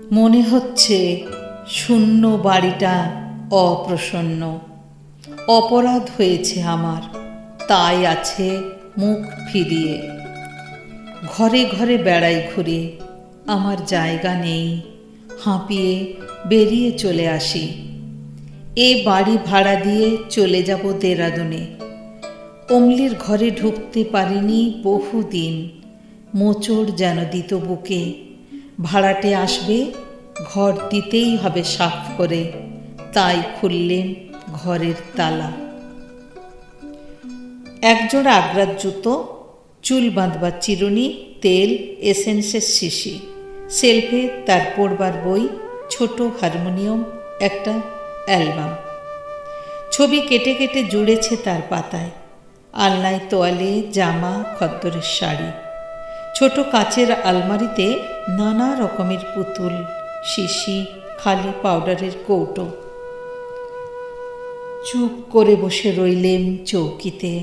মনে হচ্ছে শূন্য বাড়িটা অপ্রসন্ন। অপরাধ হয়েছে আমার, তাই আছে মুখ ফিরিয়ে। ঘরে ঘরে বেড়াই ঘুরে, আমার জায়গা নেই, হাঁপিয়ে বেরিয়ে চলে আসি। এ বাড়ি ভাড়া দিয়ে চলে যাব দেরাদুনে। অমলির ঘরে ঢুকতে পারিনি বহুদিন, মোচড় যেন দিত বুকে। ভাড়াটে আসবে, ঘর দিতেই হবে সাফ করে, তাই খুললেন ঘরের তালা। একজোড়া আগ্রার জুতো, চুল বাঁধবার চিরুনি, তেল, এসেন্সের শিশি, সেলফে তার পড়বার বই, ছোট হারমোনিয়াম, একটা অ্যালবাম। ছবি কেটে কেটে জুড়েছে তার পাতায়। আলনায় তোয়ালে, জামা, খদ্দরের শাড়ি। ছোট কাচের আলমারিতে নানা রকমের পুতুল, শিশি, খালি পাউডারের কৌটো। চুপ করে বসে রইলেম চৌকিতে,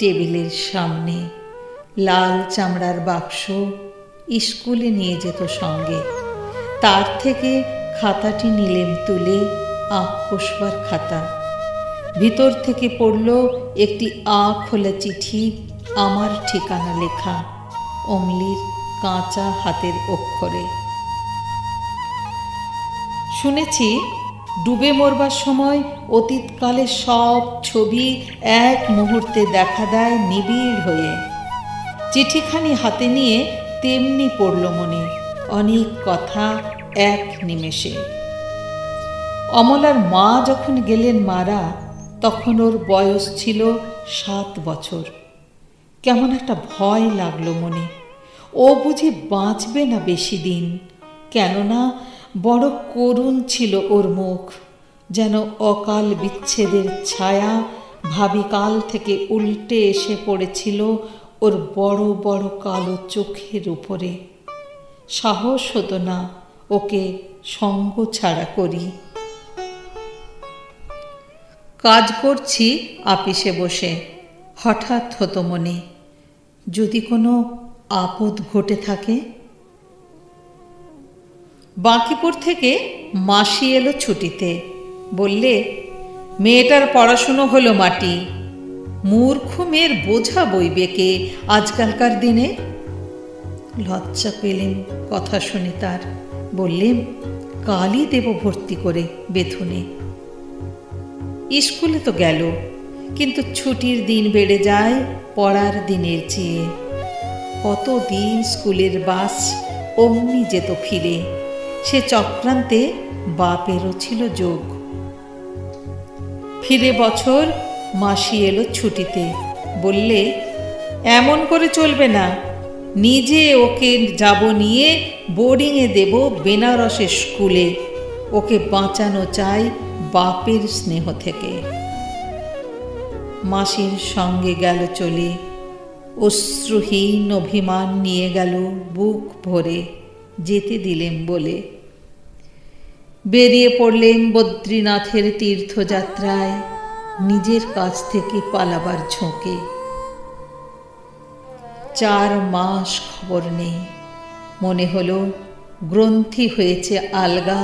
টেবিলের সামনে। লাল চামড়ার বাক্স, স্কুলে নিয়ে যেত সঙ্গে। তার থেকে খাতাটি নিলেম তুলে, আঁক কষবার খাতা। ভিতর থেকে পড়ল একটি খোলা চিঠি, আমার ঠিকানা লেখা, অমলির কাঁচা হাতের অক্ষরে। শুনেছি ডুবে মরবার সময় অতীতকালের সব ছবি এক মুহূর্তে দেখা দেয় নিবিড় হয়ে। চিঠিখানি হাতে নিয়ে তেমনি পড়ল মনে, অনেক কথা এক নিমেষে। অমলার মা যখন গেলেন মারা, তখন ওর বয়স ছিল 7 বছর। কেমন একটা ভয় লাগলো মনে। ও বুঝি বাঁচবে না বেশি দিন, কেননা বড় করুণ ছিল ওর মুখ, যেন অকাল বিচ্ছেদের ছায়া ভাবিকাল থেকে উল্টে এসে পড়েছিল ওর বড় বড় কালো চোখের উপরে। সাহস হতো না ওকে সঙ্গ ছাড়া করি। কাজ করছি আপিসে বসে, হঠাৎ হতো মনে, যদি কোনো আপদ ঘটে থাকে। বাঁকিপুর থেকে মাসি এলো ছুটিতে। বললে, মেয়েটার পড়াশুনো হলো মাটি, মূর্খ মেয়ের বোঝা বইবে কে আজকালকার দিনে। লজ্জা পেলেন কথা শুনে তার। বললেন, কালই দেব ভর্তি করে বেথুনে। স্কুলে তো গেল, কিন্তু ছুটির দিন বেড়ে যায় পড়ার দিনের চেয়ে। কতদিন স্কুলের বাস অমনি যেত ফিরে, সে চক্রান্তে বাপেরও ছিল যোগ। ফিরে বছর মাসি এলো ছুটিতে। বললে, এমন করে চলবে না, নিজে ওকে যাব নিয়ে বোর্ডিংয়ে দেব বেনারসের স্কুলে। ওকে বাঁচানো চাই বাপের স্নেহ থেকে। মাসির সঙ্গে গেল চলে, অশ্রুহীন অভিমান নিয়ে গেল বুক ভরে, যেতে দিলেম বলে। বেরিয়ে পড়লেন বদ্রীনাথের তীর্থযাত্রায়, নিজের কাছ থেকে পালাবার ঝোঁকে। 4 মাস খবর নেই। মনে হলো গ্রন্থি হয়েছে আলগা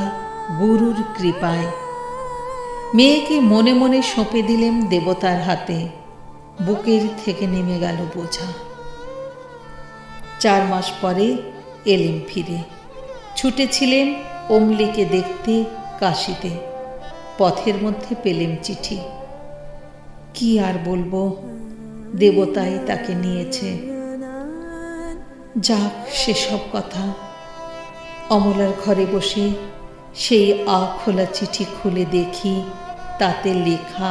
গুরুর কৃপায়। মেয়েকে মনে মনে সঁপে দিলেম দেবতার হাতে। বুকের থেকে নেমে গেল বোঝা। 4 মাস পরে এলেম ফিরে। ছুটেছিলেন অমলিকে দেখতে কাশিতে। পথের মধ্যে পেলেম চিঠি। কি আর বলবো, দেবতাই তাকে নিয়েছে। যাক সেসব কথা। অমলার ঘরে বসে সেই খোলা চিঠি খুলে দেখি, তাতে লেখা,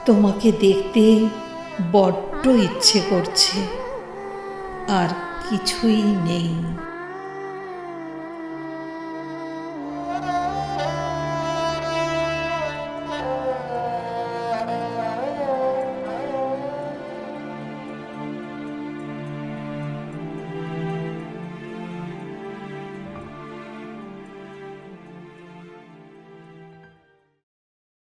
তোমাকে দেখতে বড্ড ইচ্ছে করছে, আর কিছুই নেই।